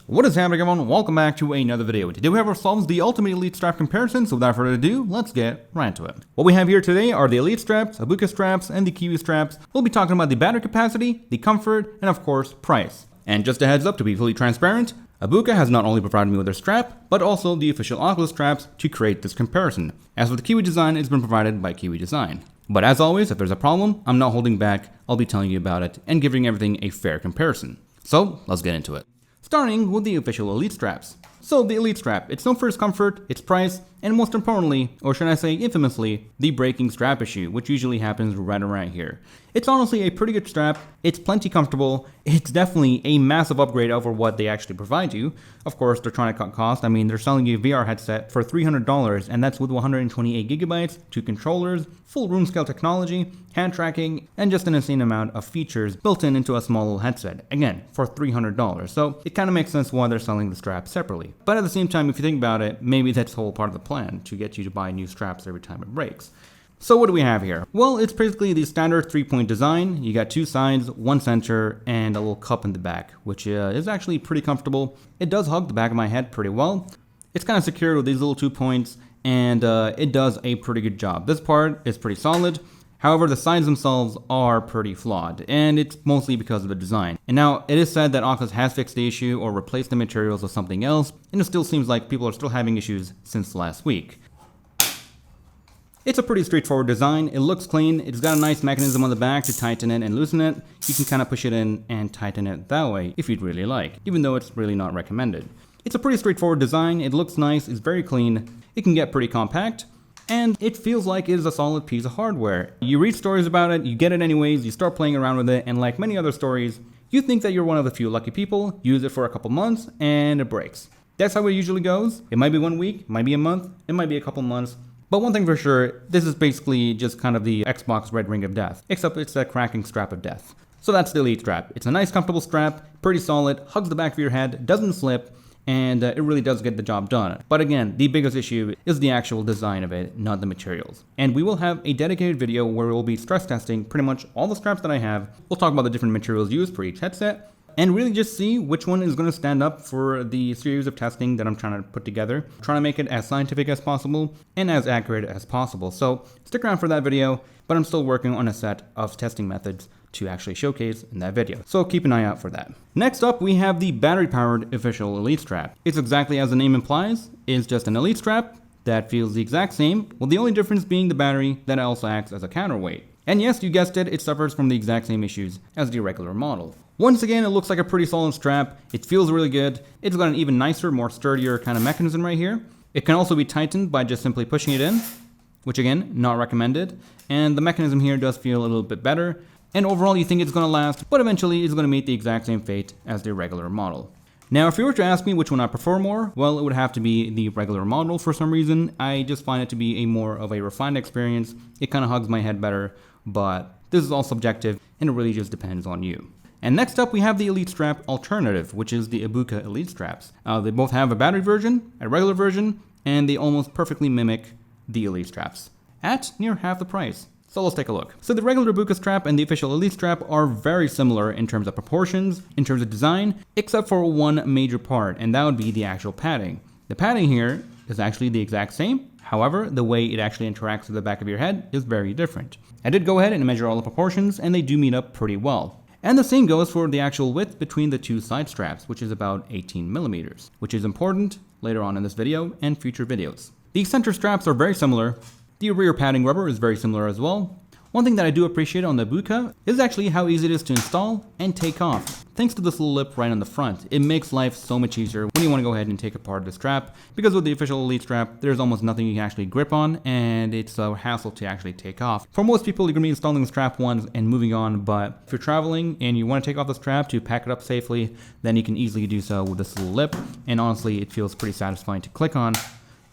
What is happening, everyone? Welcome back to another video. Today we have ourselves the Ultimate Elite Strap comparison, so without further ado, let's get right into it. What we have here today are the Elite straps, Aubika straps, and the KIWI straps. We'll be talking about the battery capacity, the comfort, and of course, price. And just a heads up, to be fully transparent, Aubika has not only provided me with their strap, but also the official OCULUS straps to create this comparison. As for the KIWI Design, it's been provided by KIWI Design. But as always, if there's a problem, I'm not holding back. I'll be telling you about it and giving everything a fair comparison. So let's get into it. Starting with the official Elite straps. So the Elite strap, it's known for its comfort, its price, and most importantly, or should I say infamously, the breaking strap issue, which usually happens right around here. It's honestly a pretty good strap, it's plenty comfortable, it's definitely a massive upgrade over what they actually provide you. Of course, they're trying to cut costs. I mean, they're selling you a VR headset for $300, and that's with 128 gigabytes, 2 controllers, full room scale technology, hand tracking, and just an insane amount of features built into a small little headset. Again, for $300. So it kind of makes sense why they're selling the strap separately. But at the same time, if you think about it, maybe that's whole part of the plan, to get you to buy new straps every time it breaks. So what do we have here? Well, it's basically the standard 3-point design. You got 2 sides, 1 center, and a little cup in the back, which is actually pretty comfortable. It does hug the back of my head pretty well. It's kind of secured with these little 2 points, and it does a pretty good job. This part is pretty solid. However, the sides themselves are pretty flawed, and it's mostly because of the design. And now, it is said that OCULUS has fixed the issue or replaced the materials with something else, and it still seems like people are still having issues since last week. It's a pretty straightforward design. It looks clean. It's got a nice mechanism on the back to tighten it and loosen it. You can kind of push it in and tighten it that way if you'd really like, even though it's really not recommended. It's a pretty straightforward design. It looks nice. It's very clean. It can get pretty compact. And it feels like it is a solid piece of hardware. You read stories about it, you get it anyways, you start playing around with it, and like many other stories, you think that you're one of the few lucky people, use it for a couple months, and it breaks. That's how it usually goes. It might be 1 week, it might be a month, it might be a couple months. But one thing for sure, this is basically just kind of the Xbox Red Ring of Death, except it's a cracking strap of death. So that's the Elite strap. It's a nice comfortable strap, pretty solid, hugs the back of your head, doesn't slip, and it really does get the job done. But again, the biggest issue is the actual design of it, not the materials. And we will have a dedicated video where we'll be stress testing pretty much all the straps that I have. We'll talk about the different materials used for each headset, and really just see which one is going to stand up for the series of testing that I'm trying to put together. Trying to make it as scientific as possible and as accurate as possible. So stick around for that video, but I'm still working on a set of testing methods to actually showcase in that video. So keep an eye out for that. Next up, we have the battery-powered official Elite strap. It's exactly as the name implies. It's just an Elite strap that feels the exact same, with the only difference being the battery that also acts as a counterweight. And yes, you guessed it, it suffers from the exact same issues as the regular model. Once again, it looks like a pretty solid strap. It feels really good. It's got an even nicer, more sturdier kind of mechanism right here. It can also be tightened by just simply pushing it in, which again, not recommended. And the mechanism here does feel a little bit better. And overall, you think it's going to last, but eventually it's going to meet the exact same fate as the regular model. Now, if you were to ask me which one I prefer more, well, it would have to be the regular model for some reason. I just find it to be more of a refined experience. It kind of hugs my head better, but this is all subjective and it really just depends on you. And next up, we have the Elite strap alternative, which is the Aubika Elite straps. They both have a battery version, a regular version, and they almost perfectly mimic the Elite straps at near half the price. So let's take a look. So the regular Aubika strap and the official Elite strap are very similar in terms of proportions, in terms of design, except for one major part, and that would be the actual padding. The padding here is actually the exact same. However, the way it actually interacts with the back of your head is very different. I did go ahead and measure all the proportions, and they do meet up pretty well. And the same goes for the actual width between the 2 side straps, which is about 18 millimeters, which is important later on in this video and future videos. The center straps are very similar. The rear padding rubber is very similar as well. One thing that I do appreciate on the Aubika is actually how easy it is to install and take off. Thanks to this little lip right on the front, it makes life so much easier when you want to go ahead and take apart the strap, because with the official Elite strap, there's almost nothing you can actually grip on, and it's a hassle to actually take off. For most people, you're going to be installing the strap once and moving on, but if you're traveling and you want to take off the strap to pack it up safely, then you can easily do so with this little lip, and honestly, it feels pretty satisfying to click on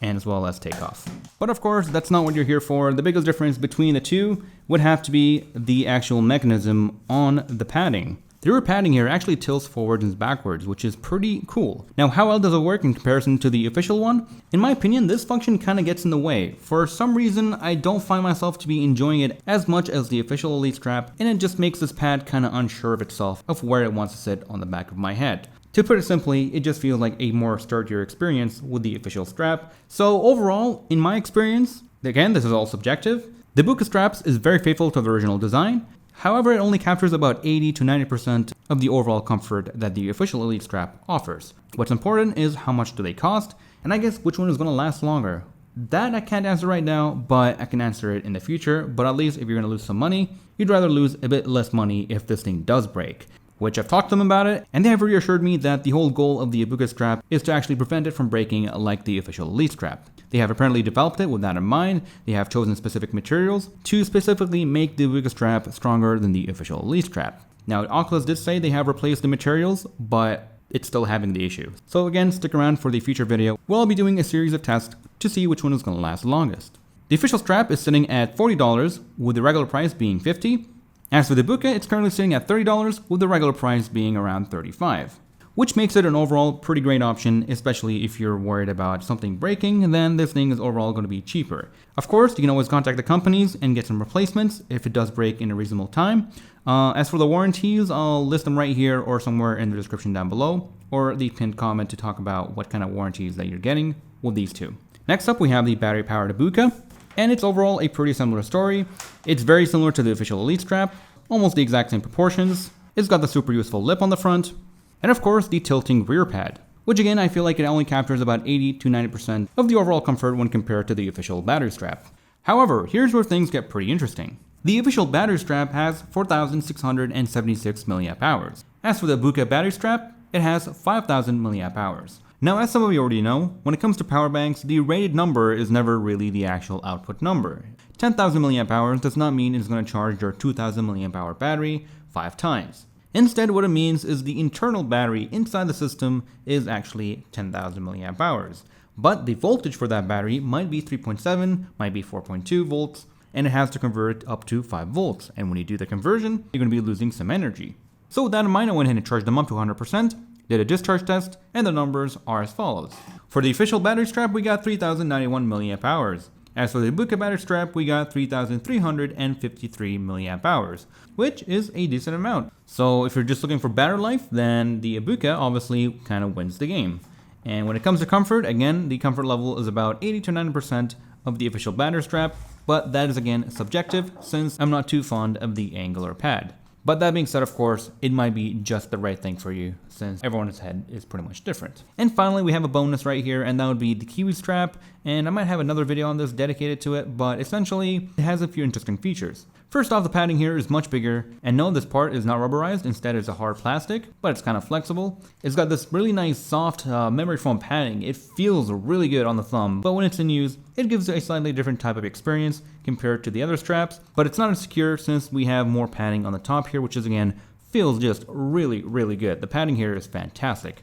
and as well as take off. But of course, that's not what you're here for. The biggest difference between the two would have to be the actual mechanism on the padding. The rear padding here actually tilts forwards and backwards, which is pretty cool. Now, how well does it work in comparison to the official one? In my opinion, this function kind of gets in the way. For some reason, I don't find myself to be enjoying it as much as the official Elite strap, and it just makes this pad kind of unsure of itself, of where it wants to sit on the back of my head. To put it simply, it just feels like a more sturdier experience with the official strap. So overall, in my experience, again, this is all subjective, the Aubika straps is very faithful to the original design. However, it only captures about 80 to 90% of the overall comfort that the official Elite strap offers. What's important is how much do they cost, and I guess which one is going to last longer. That I can't answer right now, but I can answer it in the future. But at least if you're going to lose some money, you'd rather lose a bit less money if this thing does break. Which I've talked to them about it, and they have reassured me that the whole goal of the Aubika strap is to actually prevent it from breaking like the official Elite strap. They have apparently developed it with that in mind. They have chosen specific materials to specifically make the Aubika strap stronger than the official Elite strap. Now, Oculus did say they have replaced the materials, but it's still having the issue. So again, stick around for the future video where I'll be doing a series of tests to see which one is going to last longest. The official strap is sitting at $40, with the regular price being $50. As for the Aubika, it's currently sitting at $30, with the regular price being around $35. Which makes it an overall pretty great option, especially if you're worried about something breaking, then this thing is overall going to be cheaper. Of course, you can always contact the companies and get some replacements if it does break in a reasonable time. As for the warranties, I'll list them right here or somewhere in the description down below, or the pinned comment to talk about what kind of warranties that you're getting with these two. Next up, we have the battery-powered Aubika, and it's overall a pretty similar story. It's very similar to the official Elite strap, almost the exact same proportions. It's got the super useful lip on the front, and of course the tilting rear pad, which again I feel like it only captures about 80 to 90% of the overall comfort when compared to the official battery strap. However, here's where things get pretty interesting. The official battery strap has 4,676 mAh. As for the Aubika battery strap, it has 5,000 mAh. Now, as some of you already know, when it comes to power banks, the rated number is never really the actual output number. 10,000 mAh does not mean it's going to charge your 2,000 mAh battery 5 times. Instead, what it means is the internal battery inside the system is actually 10,000 mAh. But the voltage for that battery might be 3.7, might be 4.2 volts, and it has to convert up to 5 volts. And when you do the conversion, you're going to be losing some energy. So with that in mind, I went ahead and charged them up to 100%, did a discharge test, and the numbers are as follows. For the official battery strap, we got 3,091 mAh. As for the Aubika battery strap, we got 3,353 mAh, which is a decent amount. So if you're just looking for battery life, then the Aubika obviously kind of wins the game. And when it comes to comfort, again, the comfort level is about 80 to 90% of the official battery strap, but that is again subjective since I'm not too fond of the angular pad. But that being said, of course, it might be just the right thing for you since everyone's head is pretty much different. And finally, we have a bonus right here, and that would be the KIWI strap. And I might have another video on this dedicated to it, but essentially, it has a few interesting features. First off, the padding here is much bigger, and no, this part is not rubberized, instead it's a hard plastic, but it's kind of flexible. It's got this really nice soft memory foam padding. It feels really good on the thumb, but when it's in use, it gives a slightly different type of experience compared to the other straps, but it's not as secure since we have more padding on the top here, which is again, feels just really good. The padding here is fantastic.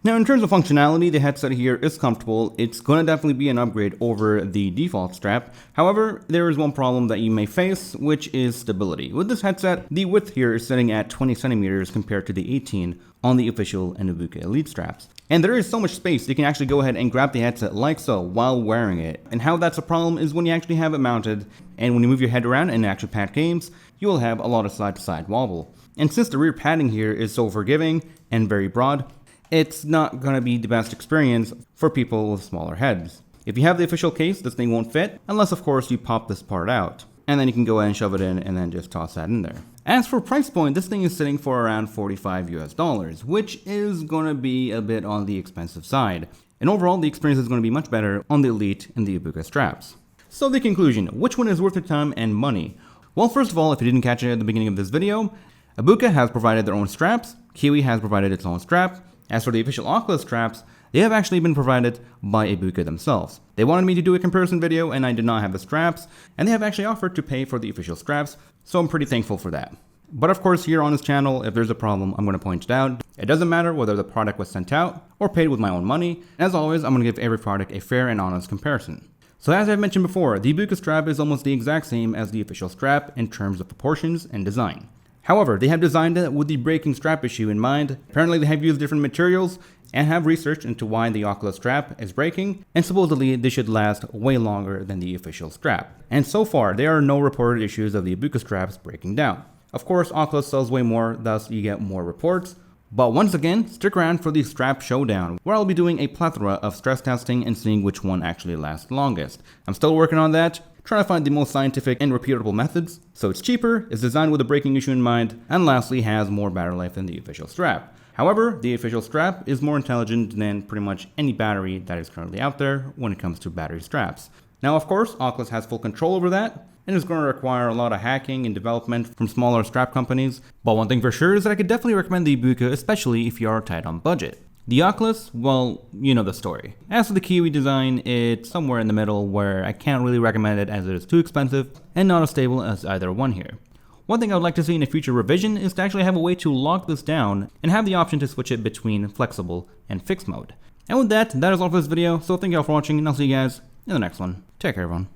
Now, in terms of functionality, the headset here is comfortable. It's going to definitely be an upgrade over the default strap. However, there is one problem that you may face, which is stability. With this headset, the width here is sitting at 20 centimeters compared to the 18 on the official and Aubika Elite straps. And there is so much space, you can actually go ahead and grab the headset like so while wearing it. And how that's a problem is when you actually have it mounted, and when you move your head around in action-packed games, you will have a lot of side-to-side wobble. And since the rear padding here is so forgiving and very broad, it's not going to be the best experience for people with smaller heads. If you have the official case, this thing won't fit, unless of course you pop this part out. And then you can go ahead and shove it in and then just toss that in there. As for price point, this thing is sitting for around $45 US, which is going to be a bit on the expensive side. And overall, the experience is going to be much better on the Elite and the Aubika straps. So the conclusion, which one is worth your time and money? Well, first of all, if you didn't catch it at the beginning of this video, Aubika has provided their own straps, KIWI has provided its own strap. As for the official Oculus straps, they have actually been provided by Aubika themselves. They wanted me to do a comparison video and I did not have the straps, and they have actually offered to pay for the official straps, so I'm pretty thankful for that. But of course, here on this channel, if there's a problem, I'm going to point it out. It doesn't matter whether the product was sent out or paid with my own money. As always, I'm going to give every product a fair and honest comparison. So as I've mentioned before, the Aubika strap is almost the exact same as the official strap in terms of proportions and design. However, they have designed it with the breaking strap issue in mind. Apparently they have used different materials and have researched into why the Oculus strap is breaking, and supposedly they should last way longer than the official strap. And so far, there are no reported issues of the Aubika straps breaking down. Of course, Oculus sells way more, thus you get more reports, But once again, stick around for the strap showdown, where I'll be doing a plethora of stress testing and seeing which one actually lasts longest. I'm still working on that, trying to find the most scientific and repeatable methods, so it's cheaper, is designed with a braking issue in mind, and lastly has more battery life than the official strap. However, the official strap is more intelligent than pretty much any battery that is currently out there when it comes to battery straps. Now of course, OCULUS has full control over that, and is going to require a lot of hacking and development from smaller strap companies, but one thing for sure is that I could definitely recommend the Aubika, especially if you are tight on budget. The OCULUS, well, you know the story. As for the KIWI Design, it's somewhere in the middle where I can't really recommend it as it is too expensive and not as stable as either one here. One thing I would like to see in a future revision is to actually have a way to lock this down and have the option to switch it between flexible and fixed mode. And with that, that is all for this video, so thank you all for watching and I'll see you guys in the next one. Take care everyone.